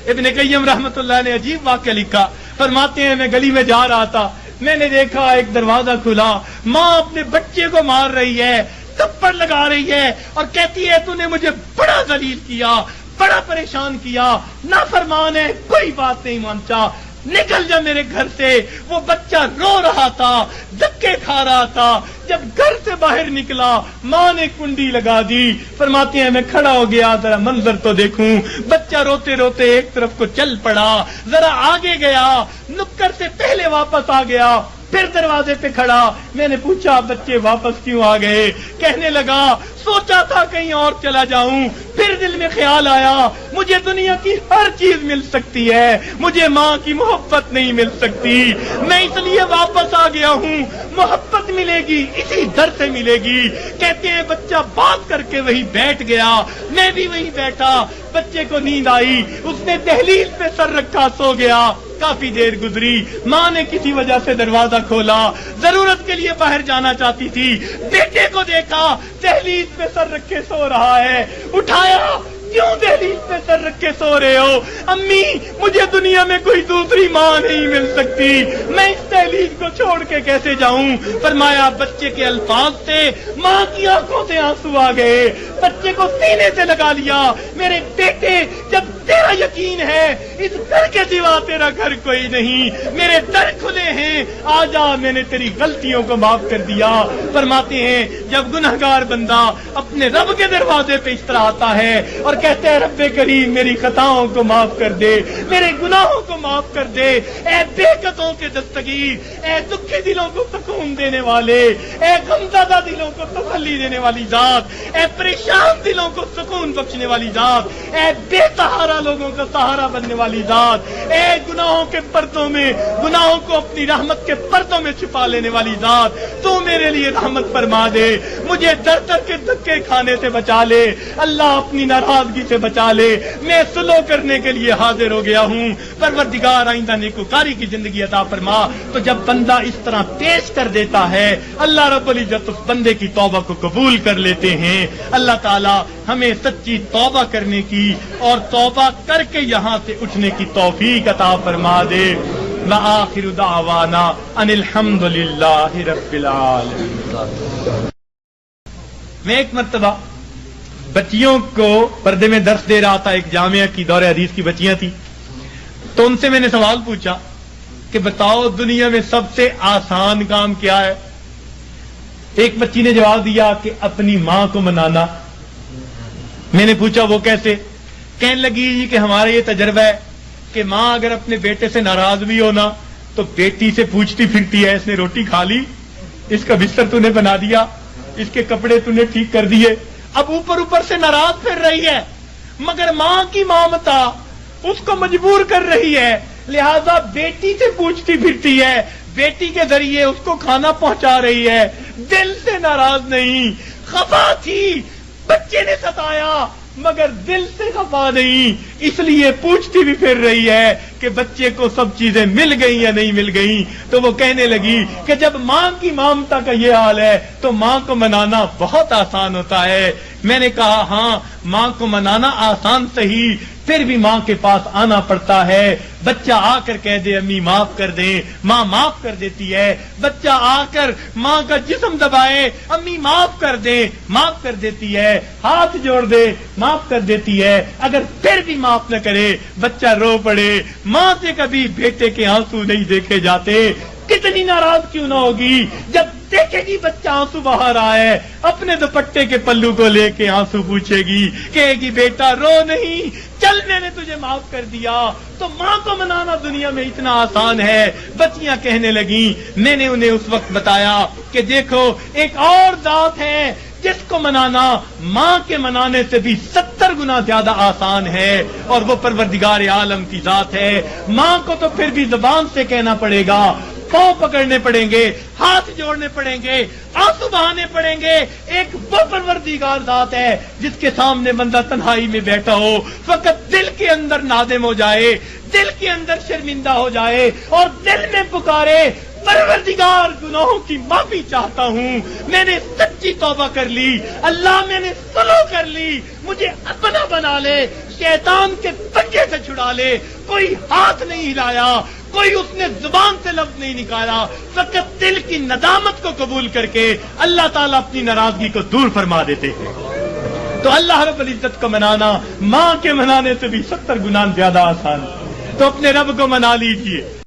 ابن قیم رحمۃ اللہ نے عجیب واقعہ لکھا، فرماتے ہیں میں گلی میں جا رہا تھا، میں نے دیکھا ایک دروازہ کھلا، ماں اپنے بچے کو مار رہی ہے، تھپڑ لگا رہی ہے اور کہتی ہے تو نے مجھے بڑا ذلیل کیا، بڑا پریشان کیا، نافرمان ہے، کوئی بات نہیں مانتا، نکل جا میرے گھر سے۔ وہ بچہ رو رہا تھا، دھکے کھا رہا تھا، جب گھر سے باہر نکلا ماں نے کنڈی لگا دی۔ فرماتے ہیں میں کھڑا ہو گیا ذرا منظر تو دیکھوں، بچہ روتے روتے ایک طرف کو چل پڑا، ذرا آگے گیا، نکر سے پہلے واپس آ گیا، پھر دروازے پہ کھڑا، میں نے پوچھا بچے واپس کیوں آ گئے؟ کہنے لگا سوچا تھا کہیں اور چلا جاؤں، پھر دل میں خیال آیا مجھے دنیا کی ہر چیز مل سکتی ہے، مجھے ماں کی محبت نہیں مل سکتی، میں اس لیے واپس آ گیا ہوں، محبت ملے گی اسی در سے ملے گی۔ کہتے ہیں بچہ بات کر کے وہی بیٹھ گیا، میں بھی وہی بیٹھا، بچے کو نیند آئی، اس نے دہلیز پہ سر رکھا سو گیا۔ کافی دیر گزری، ماں نے کسی وجہ سے دروازہ کھولا، ضرورت کے لیے باہر جانا چاہتی تھی، بیٹے کو دیکھا دہلیز پہ سر رکھے سو رہا ہے، اٹھایا، کیوں دہلیز پہ سر رکھے سو رہے ہو؟ امی مجھے دنیا میں کوئی دوسری ماں نہیں مل سکتی، میں اس دہلیز کو چھوڑ کے کیسے جاؤں؟ فرمایا بچے کے الفاظ سے ماں کی آنکھوں سے آنسو آ گئے، بچے کو سینے سے لگا لیا، میرے بیٹے جب تیرا یقین ہے اس گھر کے سوا تیرا گھر کوئی نہیں، میرے در کھلے ہیں، آ جا، میں نے تیری غلطیوں کو معاف کر دیا۔ فرماتے ہیں جب گنہگار بندہ اپنے رب کے دروازے پہ اس طرح آتا ہے اور کہتے ہیں رب کریم میری خطاؤں کو معاف کر دے، میرے گناہوں کو معاف کر دے، اے بے قطوں کے دستگیر، اے دکھی دلوں کو سکون دینے والے، اے غمزدہ دلوں کو تسلی دینے والی ذات، اے پریشان دلوں کو سکون بخشنے والی ذات، اے بے سہارا لوگوں کا سہارا بننے والی ذات، اے گناہوں کے پردوں میں، گناہوں کو اپنی رحمت کے پردوں میں چھپا لینے والی ذات، تو میرے لیے رحمت فرما دے، مجھے در در کے دھکے کھانے سے بچا لے، اللہ اپنی ناراضگی سے بچا لے، میں سلو کرنے کے لیے حاضر ہو گیا ہوں، پروردگار آئندہ نیکوکاری کی زندگی عطا فرما۔ تو جب بندہ اس طرح پیش کر دیتا ہے اللہ رب العزت اس بندے کی توبہ کو قبول کر لیتے ہیں۔ اللہ تعالی ہمیں سچی توبہ کرنے کی اور توبہ کر کے یہاں سے اٹھنے کی توفیق عطا فرما دے۔ وآخر دعوانا ان الحمد للہ رب العالمین۔ میں ایک مرتبہ بچیوں کو پردے میں درس دے رہا تھا، ایک جامعہ کی دور حدیث کی بچیاں تھیں، تو ان سے میں نے سوال پوچھا کہ بتاؤ دنیا میں سب سے آسان کام کیا ہے؟ ایک بچی نے جواب دیا کہ اپنی ماں کو منانا۔ میں نے پوچھا وہ کیسے؟ کہنے لگی کہ ہمارا یہ تجربہ ہے کہ ماں اگر اپنے بیٹے سے ناراض بھی ہونا تو بیٹی سے پوچھتی پھرتی ہے اس نے روٹی کھا لی، اس کا بستر تو نے بنا دیا، اس کے کپڑے تو نے ٹھیک کر دیے، اب اوپر سے ناراض پھر رہی ہے، مگر ماں کی مامتا اس کو مجبور کر رہی ہے، لہذا بیٹی سے پوچھتی پھرتی ہے، بیٹی کے ذریعے اس کو کھانا پہنچا رہی ہے، دل سے ناراض نہیں، خفا تھی، بچے نے ستایا مگر دل سے خفا نہیں، اس لیے پوچھتی بھی پھر رہی ہے کہ بچے کو سب چیزیں مل گئی یا نہیں مل گئی۔ تو وہ کہنے لگی کہ جب ماں کی مامتا کا یہ حال ہے تو ماں کو منانا بہت آسان ہوتا ہے۔ میں نے کہا ہاں ماں کو منانا آسان صحیح، پھر بھی ماں کے پاس آنا پڑتا ہے، بچہ آ کر کہہ دے امی معاف کر دیں، ماں معاف کر دیتی ہے، بچہ آ کر ماں کا جسم دبائے امی معاف کر دیں، معاف کر دیتی ہے، ہاتھ جوڑ دے معاف کر دیتی ہے، اگر پھر بھی معاف نہ کرے بچہ رو پڑے، ماں سے کبھی بیٹے کے آنسو نہیں دیکھے جاتے، کتنی ناراض کیوں نہ ہوگی جب دیکھے گی بچہ آنسو بہا رہا ہے، اپنے دوپٹے کے پلو کو لے کے آنسو پوچھے گی، کہے گی بیٹا رو نہیں، چل میں نے تجھے معاف کر دیا۔ تو ماں کو منانا دنیا میں اتنا آسان ہے۔ بچیاں کہنے لگیں، میں نے انہیں اس وقت بتایا کہ دیکھو ایک اور ذات ہے جس کو منانا ماں کے منانے سے بھی 70 گنا زیادہ آسان ہے، اور وہ پروردگار عالم کی ذات ہے۔ ماں کو تو پھر بھی زبان سے کہنا پڑے گا، پاؤں پکڑنے پڑیں گے، ہاتھ جوڑنے پڑیں گے، آنسو بہانے پڑیں گے، ایک وہ پروردگار ذات ہے جس کے سامنے بندہ تنہائی میں بیٹھا ہو، فقط دل کے اندر نادم ہو جائے، دل کے اندر شرمندہ ہو جائے اور دل میں پکارے پروردگار گناہوں کی معافی چاہتا ہوں، میں نے سچی توبہ کر لی، اللہ میں نے سلو کر لی، مجھے اپنا بنا لے، شیطان کے پنجے سے چھڑا لے، کوئی ہاتھ نہیں ہلایا، کوئی اس نے زبان سے لفظ نہیں نکالا، فقط دل کی ندامت کو قبول کر کے اللہ تعالیٰ اپنی ناراضگی کو دور فرما دیتے ہیں۔ تو اللہ رب العزت کو منانا ماں کے منانے سے بھی 70 گنا زیادہ آسان ہے۔ تو اپنے رب کو منا لیجئے۔